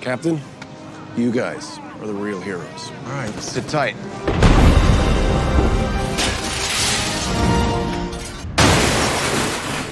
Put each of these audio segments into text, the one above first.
Captain, you guys are the real heroes. All right, sit tight.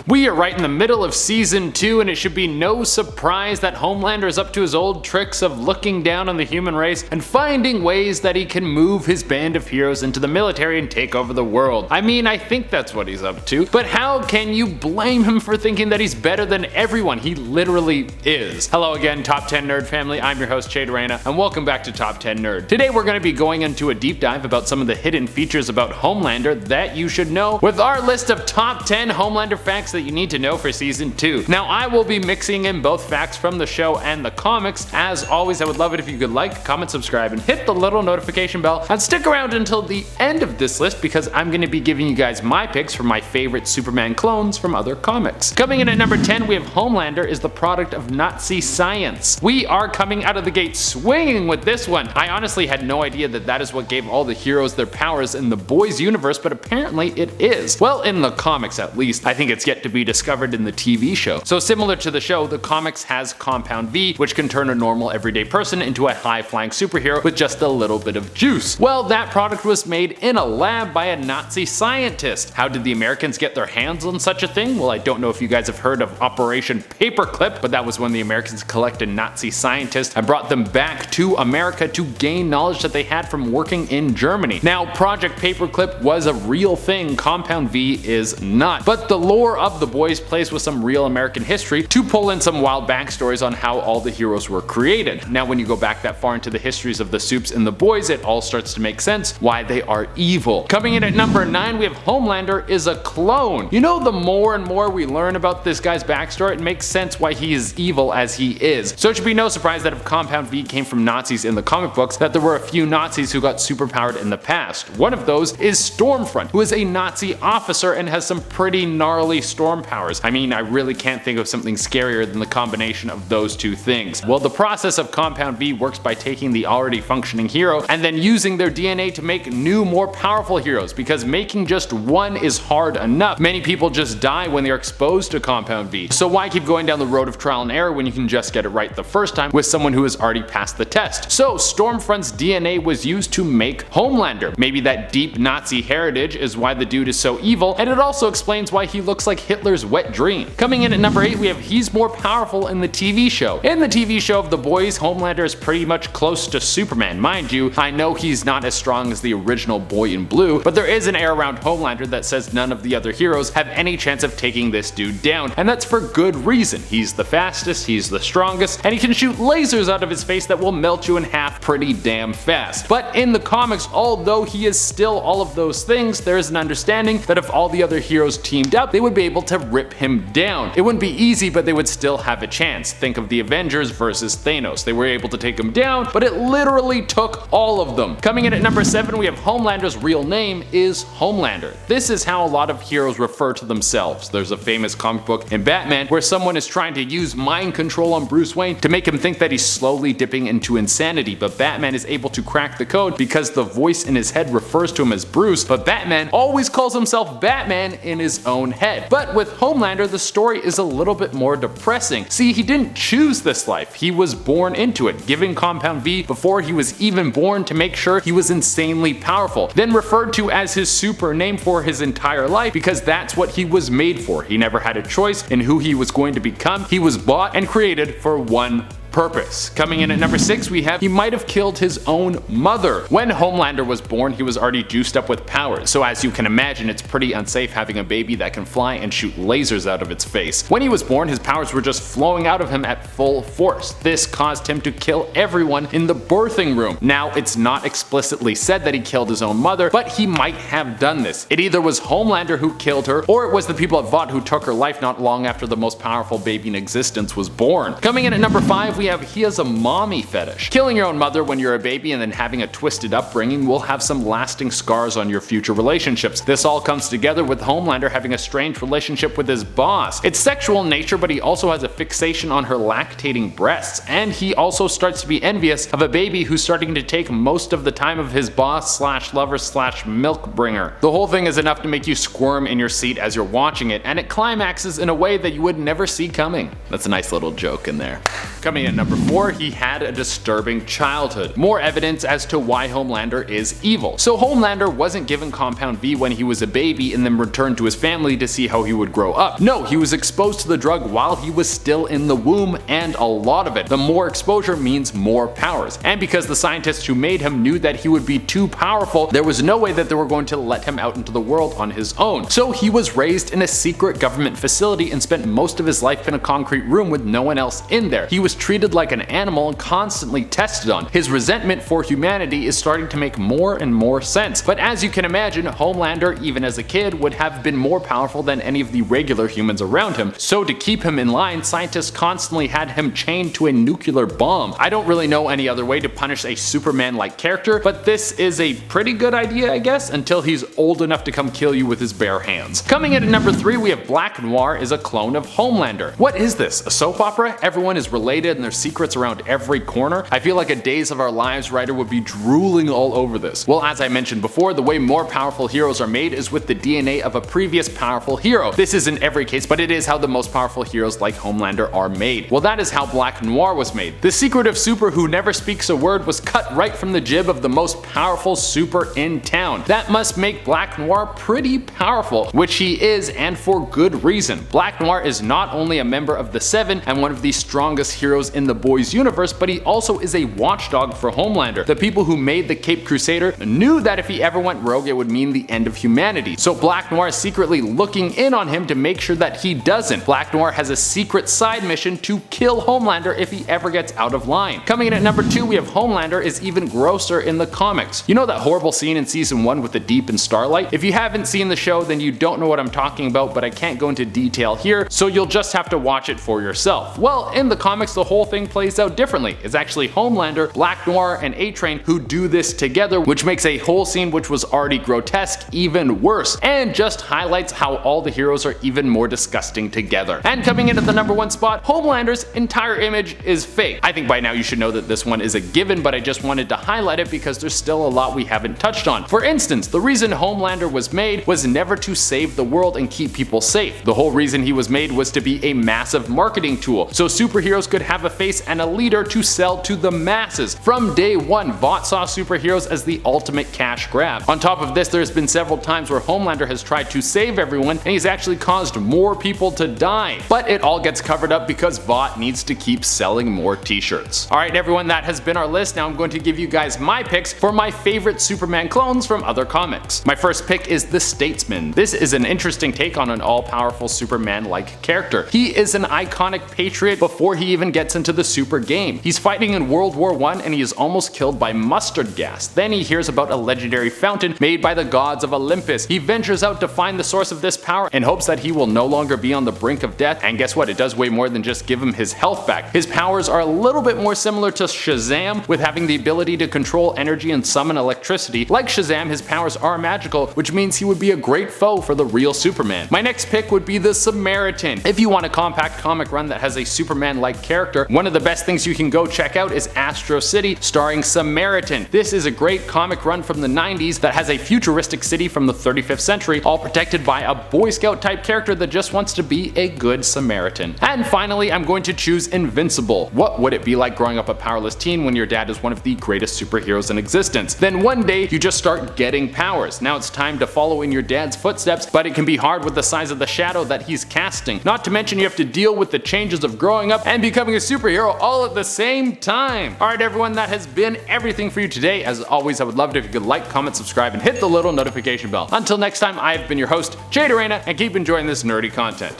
We are right in the middle of season 2, and it should be no surprise that Homelander is up to his old tricks of looking down on the human race and finding ways that he can move his band of heroes into the military and take over the world. I mean, I think that's what he's up to, but how can you blame him for thinking that he's better than everyone? He literally is. Hello again, Top 10 Nerd family. I'm your host, Jade Arena, and welcome back to Top 10 Nerd. Today we're going to be going into a deep dive about some of the hidden features about Homelander that you should know, with our list of top 10 Homelander facts that you need to know for season 2. Now, I will be mixing in both facts from the show and the comics. As always, I would love it if you could like, comment, subscribe, and hit the little notification bell, and stick around until the end of this list because I'm going to be giving you guys my picks for my favorite Superman clones from other comics. Coming in at number 10, we have Homelander is the product of Nazi science. We are coming out of the gate swinging with this one. I honestly had no idea that that is what gave all the heroes their powers in the boys universe, but apparently it is. Well, in the comics at least. I think it's yet to be discovered in the TV show. So similar to the show, the comics has Compound V, which can turn a normal everyday person into a high-flying superhero with just a little bit of juice. Well, that product was made in a lab by a Nazi scientist. How did the Americans get their hands on such a thing? Well, I don't know if you guys have heard of Operation Paperclip, but that was when the Americans collected Nazi scientists and brought them back to America to gain knowledge that they had from working in Germany. Now, Project Paperclip was a real thing, Compound V is not. But the lore of the boys plays with some real American history to pull in some wild backstories on how all the heroes were created. Now, when you go back that far into the histories of the Supes and the boys, it all starts to make sense why they are evil. Coming in at number 9, we have Homelander is a clone. You know, the more and more we learn about this guy's backstory, it makes sense why he is evil as he is. So it should be no surprise that if Compound V came from Nazis in the comic books, that there were a few Nazis who got superpowered in the past. One of those is Stormfront, who is a Nazi officer and has some pretty gnarly storm powers. I mean, I really can't think of something scarier than the combination of those two things. Well, the process of Compound V works by taking the already functioning hero and then using their DNA to make new, more powerful heroes, because making just one is hard enough. Many people just die when they're exposed to Compound V. So why keep going down the road of trial and error when you can just get it right the first time with someone who has already passed the test? So Stormfront's DNA was used to make Homelander. Maybe that deep Nazi heritage is why the dude is so evil, and it also explains why he looks like Hitler's wet dream. Coming in at number 8, we have he's more powerful in the TV show. In the TV show of The Boys, Homelander is pretty much close to Superman. Mind you, I know he's not as strong as the original Boy in Blue, but there is an air around Homelander that says none of the other heroes have any chance of taking this dude down, and that's for good reason. He's the fastest, he's the strongest, and he can shoot lasers out of his face that will melt you in half pretty damn fast. But in the comics, although he is still all of those things, there is an understanding that if all the other heroes teamed up, they would be able to rip him down. It wouldn't be easy, but they would still have a chance. Think of the Avengers versus Thanos. They were able to take him down, but it literally took all of them. Coming in at number 7, we have Homelander's real name is Homelander. This is how a lot of heroes refer to themselves. There's a famous comic book in Batman where someone is trying to use mind control on Bruce Wayne to make him think that he's slowly dipping into insanity, but Batman is able to crack the code because the voice in his head refers to him as Bruce, but Batman always calls himself Batman in his own head. But with Homelander, the story is a little bit more depressing. See, he didn't choose this life, he was born into it, giving Compound V before he was even born to make sure he was insanely powerful, then referred to as his super name for his entire life because that's what he was made for. He never had a choice in who he was going to become. He was bought and created for one purpose. Coming in at number 6, we have he might have killed his own mother. When Homelander was born, he was already juiced up with powers, so as you can imagine, it's pretty unsafe having a baby that can fly and shoot lasers out of its face. When he was born, his powers were just flowing out of him at full force. This caused him to kill everyone in the birthing room. Now, it's not explicitly said that he killed his own mother, but he might have done this. It either was Homelander who killed her, or it was the people at Vought who took her life not long after the most powerful baby in existence was born. Coming in at number 5, we have he has a mommy fetish. Killing your own mother when you're a baby and then having a twisted upbringing will have some lasting scars on your future relationships. This all comes together with Homelander having a strange relationship with his boss. It's sexual in nature, but he also has a fixation on her lactating breasts, and he also starts to be envious of a baby who's starting to take most of the time of his boss slash lover slash milk bringer. The whole thing is enough to make you squirm in your seat as you're watching it, and it climaxes in a way that you would never see coming. That's a nice little joke in there. Coming in number 4, he had a disturbing childhood. More evidence as to why Homelander is evil. So Homelander wasn't given Compound V when he was a baby and then returned to his family to see how he would grow up. No, he was exposed to the drug while he was still in the womb, and a lot of it. The more exposure means more powers. And because the scientists who made him knew that he would be too powerful, there was no way that they were going to let him out into the world on his own. So he was raised in a secret government facility and spent most of his life in a concrete room with no one else in there. He was treated like an animal and constantly tested on. His resentment for humanity is starting to make more and more sense. But as you can imagine, Homelander, even as a kid, would have been more powerful than any of the regular humans around him. So to keep him in line, scientists constantly had him chained to a nuclear bomb. I don't really know any other way to punish a Superman-like character, but this is a pretty good idea, I guess, until he's old enough to come kill you with his bare hands. Coming in at number 3, we have Black Noir is a clone of Homelander. What is this? A soap opera? Everyone is related and there's secrets around every corner? I feel like a Days of Our Lives writer would be drooling all over this. Well, as I mentioned before, the way more powerful heroes are made is with the DNA of a previous powerful hero. This isn't every case, but it is how the most powerful heroes like Homelander are made. Well, that is how Black Noir was made. The secretive super who never speaks a word was cut right from the jib of the most powerful super in town. That must make Black Noir pretty powerful, which he is, and for good reason. Black Noir is not only a member of the Seven and one of the strongest heroes in the Boys universe, but he also is a watchdog for Homelander. The people who made the Cape Crusader knew that if he ever went rogue, it would mean the end of humanity. So Black Noir is secretly looking in on him to make sure that he doesn't. Black Noir has a secret side mission to kill Homelander if he ever gets out of line. Coming in at number 2, we have Homelander is even grosser in the comics. You know that horrible scene in season 1 with the Deep and Starlight? If you haven't seen the show, then you don't know what I'm talking about, but I can't go into detail here, so you'll just have to watch it for yourself. Well, in the comics, the whole thing plays out differently. It's actually Homelander, Black Noir, and A-Train who do this together, which makes a whole scene which was already grotesque even worse, and just highlights how all the heroes are even more disgusting together. And coming in at the number 1 spot, Homelander's entire image is fake. I think by now you should know that this one is a given, but I just wanted to highlight it because there's still a lot we haven't touched on. For instance, the reason Homelander was made was never to save the world and keep people safe. The whole reason he was made was to be a massive marketing tool, so superheroes could have a face and a leader to sell to the masses. From day one, Vought saw superheroes as the ultimate cash grab. On top of this, there's been several times where Homelander has tried to save everyone and he's actually caused more people to die. But it all gets covered up because Vought needs to keep selling more t-shirts. Alright everyone, that has been our list. Now I'm going to give you guys my picks for my favorite Superman clones from other comics. My first pick is the Statesman. This is an interesting take on an all-powerful Superman-like character. He is an iconic patriot before he even gets into the super game. He's fighting in World War I and he is almost killed by mustard gas. Then he hears about a legendary fountain made by the gods of Olympus. He ventures out to find the source of this power in hopes that he will no longer be on the brink of death, and guess what? It does way more than just give him his health back. His powers are a little bit more similar to Shazam, with having the ability to control energy and summon electricity. Like Shazam, his powers are magical, which means he would be a great foe for the real Superman. My next pick would be the Samaritan. If you want a compact comic run that has a Superman-like character, one of the best things you can go check out is Astro City, starring Samaritan. This is a great comic run from the 90s that has a futuristic city from the 35th century, all protected by a Boy Scout type character that just wants to be a good Samaritan. And finally, I'm going to choose Invincible. What would it be like growing up a powerless teen when your dad is one of the greatest superheroes in existence? Then one day, you just start getting powers. Now it's time to follow in your dad's footsteps, but it can be hard with the size of the shadow that he's casting. Not to mention you have to deal with the changes of growing up and becoming a superhero all at the same time. Alright everyone, that has been everything for you today. As always, I would love it if you could like, comment, subscribe, and hit the little notification bell. Until next time, I have been your host, Jade Arena, and keep enjoying this nerdy content.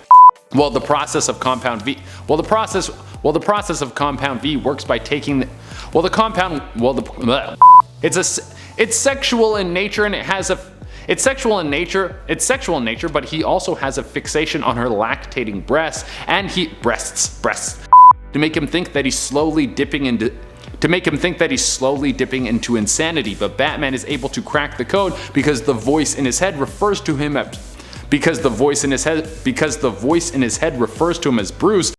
Well, the process of Compound V works by taking the, it's sexual in nature and it has a It's sexual in nature, but he also has a fixation on her lactating breasts, and to make him think that he's slowly dipping into insanity. But Batman is able to crack the code because the voice in his head refers to him as Bruce,